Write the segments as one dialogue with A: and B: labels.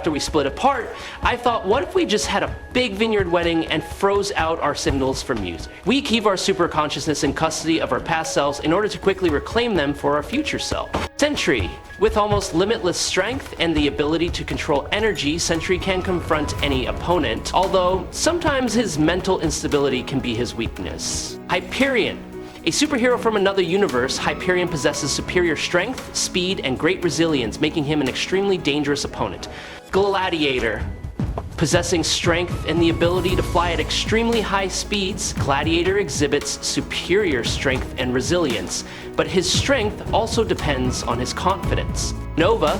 A: after we split apart, I thought, what if we just had a big vineyard wedding and froze out our signals for music? We keep our super consciousness in custody of our past selves in order to quickly reclaim them for our future self. Sentry. With almost limitless strength and the ability to control energy, Sentry can confront any opponent, although sometimes his mental instability can be his weakness. Hyperion. A superhero from another universe, Hyperion possesses superior strength, speed, and great resilience, making him an extremely dangerous opponent. Gladiator. Possessing strength and the ability to fly at extremely high speeds, Gladiator exhibits superior strength and resilience, but his strength also depends on his confidence. Nova.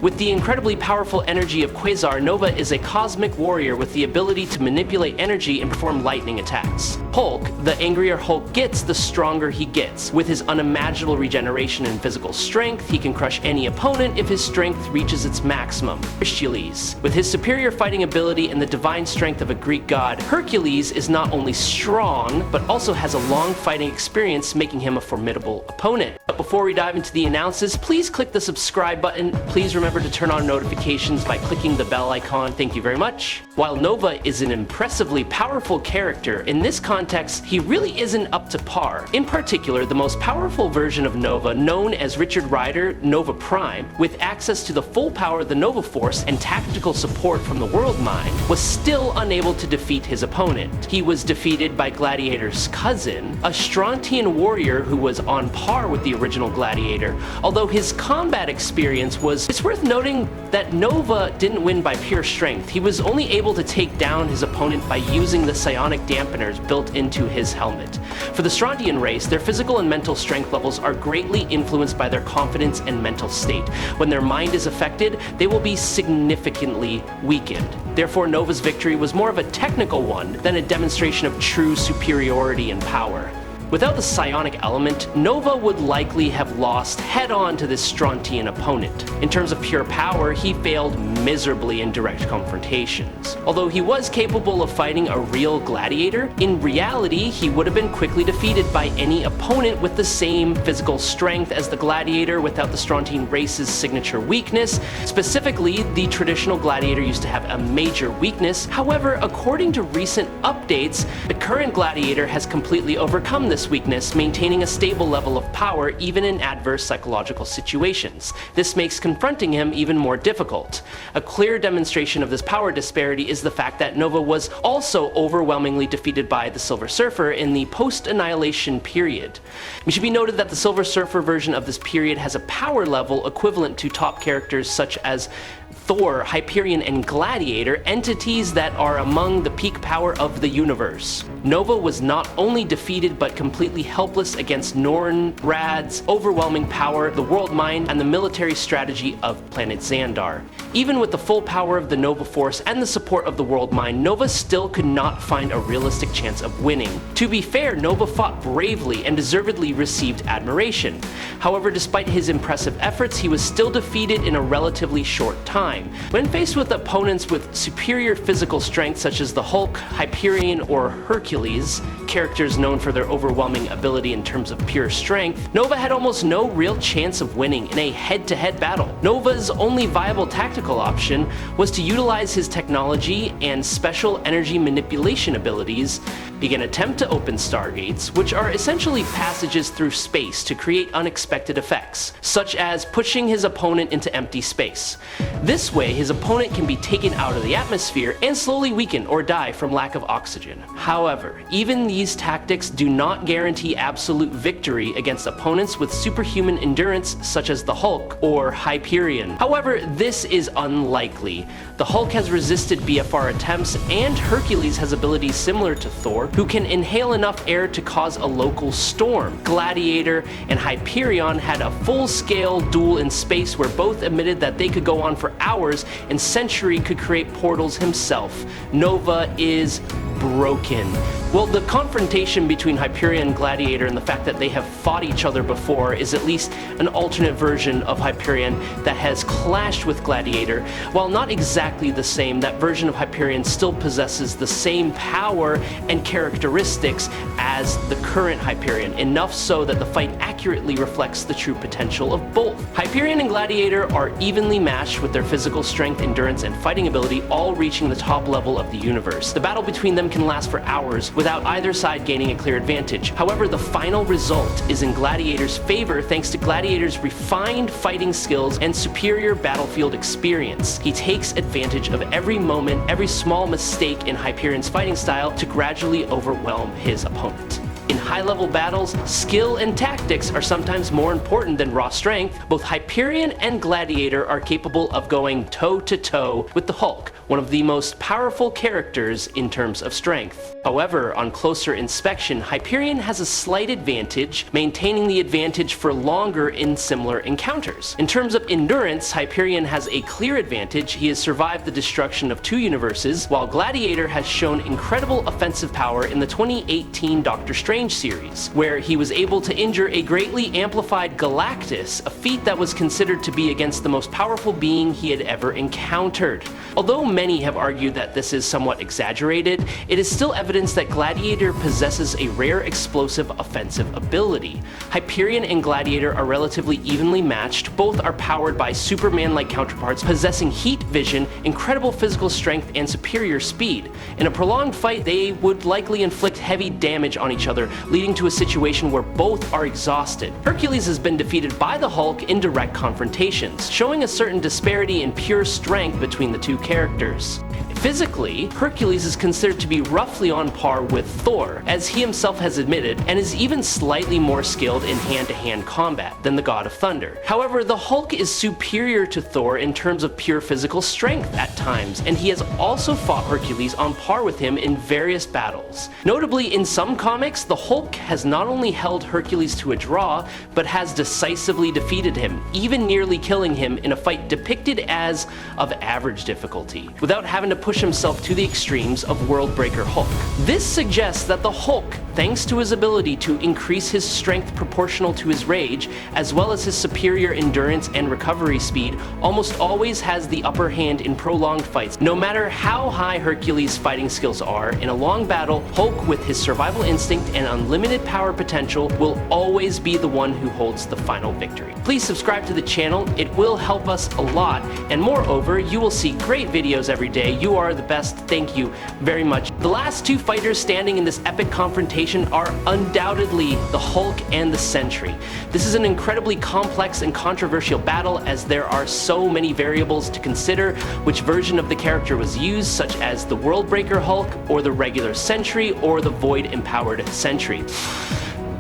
A: With the incredibly powerful energy of Quasar, Nova is a cosmic warrior with the ability to manipulate energy and perform lightning attacks. Hulk. The angrier Hulk gets, the stronger he gets. With his unimaginable regeneration and physical strength, he can crush any opponent if his strength reaches its maximum. Hercules. With his superior fighting ability and the divine strength of a Greek god, Hercules is not only strong, but also has a long fighting experience, making him a formidable opponent. But before we dive into the analysis, please click the subscribe button. Please remember to turn on notifications by clicking the bell icon. Thank you very much. While Nova is an impressively powerful character, in this context, he really isn't up to par. In particular, the most powerful version of Nova, known as Richard Rider Nova Prime, with access to the full power of the Nova Force and tactical support from the World Mind, was still unable to defeat his opponent. He was defeated by Gladiator's cousin, a Strontian warrior who was on par with the original Gladiator, although his combat experience was... It's worth noting that Nova didn't win by pure strength. He was only able to take down his opponent by using the psionic dampeners built into his helmet. For the Strontian race, their physical and mental strength levels are greatly influenced by their confidence and mental state. When their mind is affected, they will be significantly weakened. Therefore, Nova's victory was more of a technical one than a demonstration of true superiority and power. Without the psionic element, Nova would likely have lost head-on to this Strontian opponent. In terms of pure power, he failed miserably in direct confrontations. Although he was capable of fighting a real gladiator, in reality he would have been quickly defeated by any opponent with the same physical strength as the gladiator without the Strontian race's signature weakness. Specifically, the traditional gladiator used to have a major weakness. However, according to recent updates, the current gladiator has completely overcome this weakness, maintaining a stable level of power even in adverse psychological situations. This makes confronting him even more difficult. A clear demonstration of this power disparity is the fact that Nova was also overwhelmingly defeated by the Silver Surfer in the post-annihilation period. It should be noted that the Silver Surfer version of this period has a power level equivalent to top characters such as Thor, Hyperion, and Gladiator, entities that are among the peak power of the universe. Nova was not only defeated but completely helpless against Norn Rad's overwhelming power, the World Mind, and the military strategy of planet Xandar. Even with the full power of the Nova Force and the support of the World Mind, Nova still could not find a realistic chance of winning. To be fair, Nova fought bravely and deservedly received admiration. However, despite his impressive efforts, he was still defeated in a relatively short time. When faced with opponents with superior physical strength such as the Hulk, Hyperion, or Hercules, characters known for their overwhelming ability in terms of pure strength, Nova had almost no real chance of winning in a head-to-head battle. Nova's only viable tactical option was to utilize his technology and special energy manipulation abilities, begin attempt to open stargates, which are essentially passages through space to create unexpected effects, such as pushing his opponent into empty space. This way, his opponent can be taken out of the atmosphere and slowly weaken or die from lack of oxygen. However, even these tactics do not guarantee absolute victory against opponents with superhuman endurance such as the Hulk or Hyperion. However, this is unlikely. The Hulk has resisted BFR attempts, and Hercules has abilities similar to Thor, who can inhale enough air to cause a local storm. Gladiator and Hyperion had a full-scale duel in space where both admitted that they could go on for hours, and Sentry could create portals himself. Nova is broken. Well, the confrontation between Hyperion and Gladiator and the fact that they have fought each other before is at least an alternate version of Hyperion that has clashed with Gladiator. While not exactly the same, that version of Hyperion still possesses the same power and characteristics as the current Hyperion, enough so that the fight accurately reflects the true potential of both. Hyperion and Gladiator are evenly matched with their physical strength, endurance, and fighting ability all reaching the top level of the universe. The battle between them can last for hours without either side gaining a clear advantage. However, the final result is in Gladiator's favor thanks to Gladiator's refined fighting skills and superior battlefield experience. He takes advantage of every moment, every small mistake in Hyperion's fighting style to gradually overwhelm his opponent. In high-level battles, skill and tactics are sometimes more important than raw strength. Both Hyperion and Gladiator are capable of going toe-to-toe with the Hulk, one of the most powerful characters in terms of strength. However, on closer inspection, Hyperion has a slight advantage, maintaining the advantage for longer in similar encounters. In terms of endurance, Hyperion has a clear advantage. He has survived the destruction of 2 universes, while Gladiator has shown incredible offensive power in the 2018 Doctor Strange series, where he was able to injure a greatly amplified Galactus, a feat that was considered to be against the most powerful being he had ever encountered. Although many have argued that this is somewhat exaggerated, it is still evidence that Gladiator possesses a rare explosive offensive ability. Hyperion and Gladiator are relatively evenly matched. Both are powered by Superman-like counterparts possessing heat vision, incredible physical strength, and superior speed. In a prolonged fight, they would likely inflict heavy damage on each other, leading to a situation where both are exhausted. Hercules has been defeated by the Hulk in direct confrontations, showing a certain disparity in pure strength between the two characters. Physically, Hercules is considered to be roughly on par with Thor, as he himself has admitted, and is even slightly more skilled in hand-to-hand combat than the God of Thunder. However, the Hulk is superior to Thor in terms of pure physical strength at times, and he has also fought Hercules on par with him in various battles. Notably, in some comics, the Hulk has not only held Hercules to a draw, but has decisively defeated him, even nearly killing him in a fight depicted as of average difficulty, without having to push himself to the extremes of Worldbreaker Hulk. This suggests that the Hulk, thanks to his ability to increase his strength proportional to his rage, as well as his superior endurance and recovery speed, almost always has the upper hand in prolonged fights. No matter how high Hercules' fighting skills are, in a long battle, Hulk, with his survival instinct and unlimited power potential, will always be the one who holds the final victory. Please subscribe to the channel, it will help us a lot, and moreover, you will see great videos every day. You are the best, thank you very much. The last 2 fighters standing in this epic confrontation are undoubtedly the Hulk and the Sentry. This is an incredibly complex and controversial battle, as there are so many variables to consider which version of the character was used, such as the Worldbreaker Hulk, or the regular Sentry, or the Void-empowered Sentry.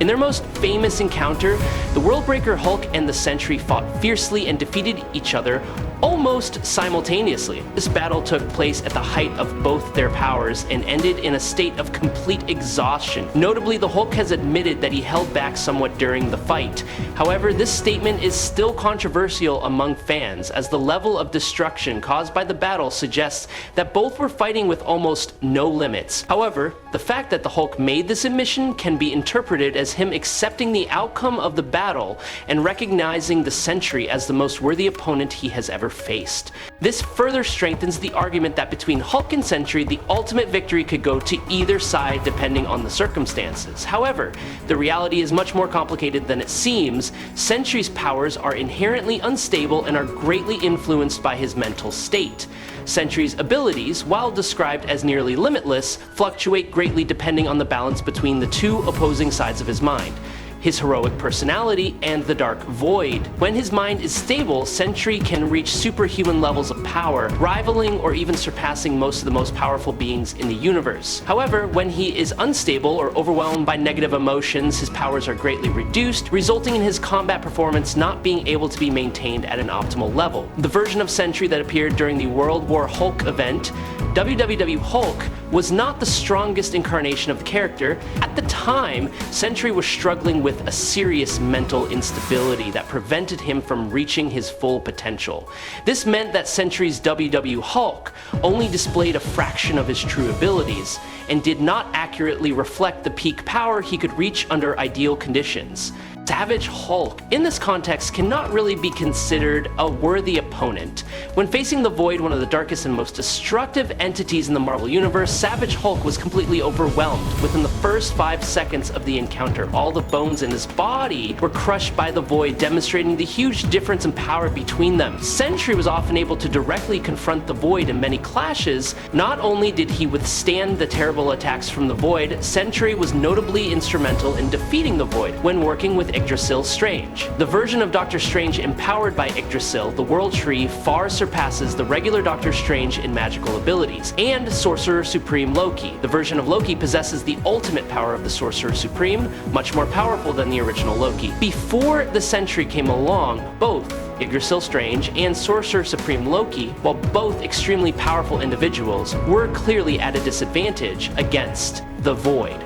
A: In their most famous encounter, the Worldbreaker Hulk and the Sentry fought fiercely and defeated each other almost simultaneously. This battle took place at the height of both their powers and ended in a state of complete exhaustion. Notably, the Hulk has admitted that he held back somewhat during the fight. However, this statement is still controversial among fans, as the level of destruction caused by the battle suggests that both were fighting with almost no limits. However, the fact that the Hulk made this admission can be interpreted as him accepting the outcome of the battle and recognizing the Sentry as the most worthy opponent he has ever faced. This further strengthens the argument that between Hulk and Sentry, the ultimate victory could go to either side depending on the circumstances. However, the reality is much more complicated than it seems. Sentry's powers are inherently unstable and are greatly influenced by his mental state. Sentry's abilities, while described as nearly limitless, fluctuate greatly depending on the balance between the 2 opposing sides of his mind: his heroic personality and the dark void. When his mind is stable, Sentry can reach superhuman levels of power, rivaling or even surpassing most of the most powerful beings in the universe. However, when he is unstable or overwhelmed by negative emotions, his powers are greatly reduced, resulting in his combat performance not being able to be maintained at an optimal level. The version of Sentry that appeared during the World War Hulk event, WWW Hulk, was not the strongest incarnation of the character. At the time, time, Sentry was struggling with a serious mental instability that prevented him from reaching his full potential. This meant that Sentry's WW Hulk only displayed a fraction of his true abilities, and did not accurately reflect the peak power he could reach under ideal conditions. Savage Hulk, in this context, cannot really be considered a worthy opponent. When facing the Void, one of the darkest and most destructive entities in the Marvel Universe, Savage Hulk was completely overwhelmed. Within the first 5 seconds of the encounter, all the bones in his body were crushed by the Void, demonstrating the huge difference in power between them. Sentry was often able to directly confront the Void in many clashes. Not only did he withstand the terrible attacks from the Void, Sentry was notably instrumental in defeating the Void when working with Yggdrasil Strange. The version of Doctor Strange empowered by Yggdrasil, the World Tree, far surpasses the regular Doctor Strange in magical abilities, and Sorcerer Supreme Loki. The version of Loki possesses the ultimate power of the Sorcerer Supreme, much more powerful than the original Loki. Before the Sentry came along, both Yggdrasil Strange and Sorcerer Supreme Loki, while both extremely powerful individuals, were clearly at a disadvantage against the Void.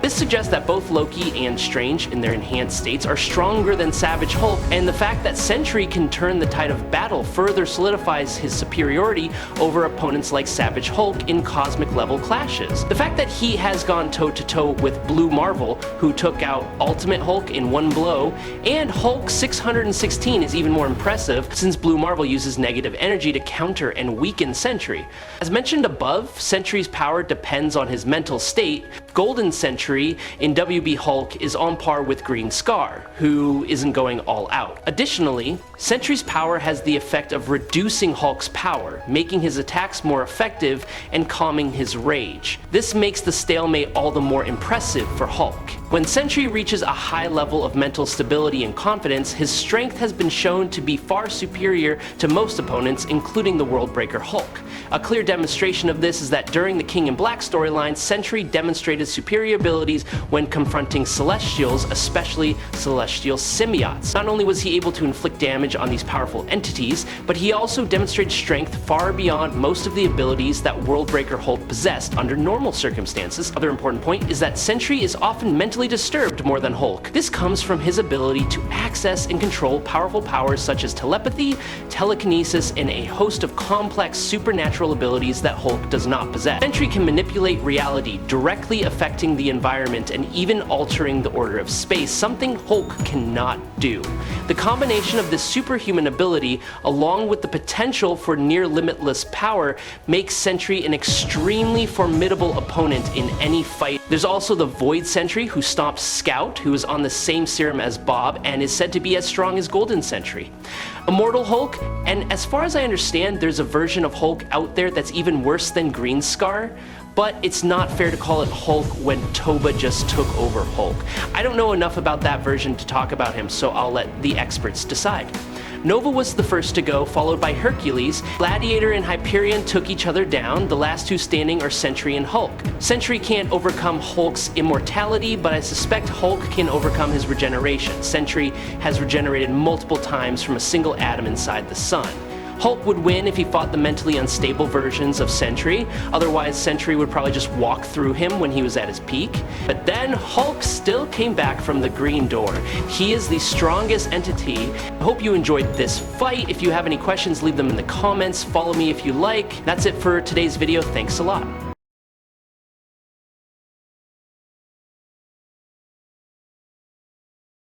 A: This suggests that both Loki and Strange in their enhanced states are stronger than Savage Hulk, and the fact that Sentry can turn the tide of battle further solidifies his superiority over opponents like Savage Hulk in cosmic level clashes. The fact that he has gone toe-to-toe with Blue Marvel, who took out Ultimate Hulk in one blow, and Hulk 616 is even more impressive since Blue Marvel uses negative energy to counter and weaken Sentry. As mentioned above, Sentry's power depends on his mental state. Golden Sentry in WB Hulk is on par with Green Scar, who isn't going all out. Additionally, Sentry's power has the effect of reducing Hulk's power, making his attacks more effective and calming his rage. This makes the stalemate all the more impressive for Hulk. When Sentry reaches a high level of mental stability and confidence, his strength has been shown to be far superior to most opponents, including the Worldbreaker Hulk. A clear demonstration of this is that during the King in Black storyline, Sentry demonstrated superior abilities when confronting Celestials, especially Celestial symbiotes. Not only was he able to inflict damage on these powerful entities, but he also demonstrated strength far beyond most of the abilities that Worldbreaker Hulk possessed under normal circumstances. Another important point is that Sentry is often mentally disturbed more than Hulk. This comes from his ability to access and control powerful powers such as telepathy, telekinesis, and a host of complex supernatural abilities that Hulk does not possess. Sentry can manipulate reality, directly affecting the environment and even altering the order of space, something Hulk cannot do. The combination of this superhuman ability, along with the potential for near limitless power, makes Sentry an extremely formidable opponent in any fight. There's also the Void Sentry, who stomps Scout, who is on the same serum as Bob and is said to be as strong as Golden Sentry. Immortal Hulk, and as far as I understand, there's a version of Hulk out there that's even worse than Green Scar, but it's not fair to call it Hulk when Toba just took over Hulk. I don't know enough about that version to talk about him, so I'll let the experts decide. Nova was the first to go, followed by Hercules. Gladiator and Hyperion took each other down. The last two standing are Sentry and Hulk. Sentry can't overcome Hulk's immortality, but I suspect Hulk can overcome his regeneration. Sentry has regenerated multiple times from a single atom inside the sun. Hulk would win if he fought the mentally unstable versions of Sentry, otherwise Sentry would probably just walk through him when he was at his peak. But then Hulk still came back from the green door. He is the strongest entity. I hope you enjoyed this fight. If you have any questions, leave them in the comments. Follow me if you like. That's it for today's video. Thanks a lot.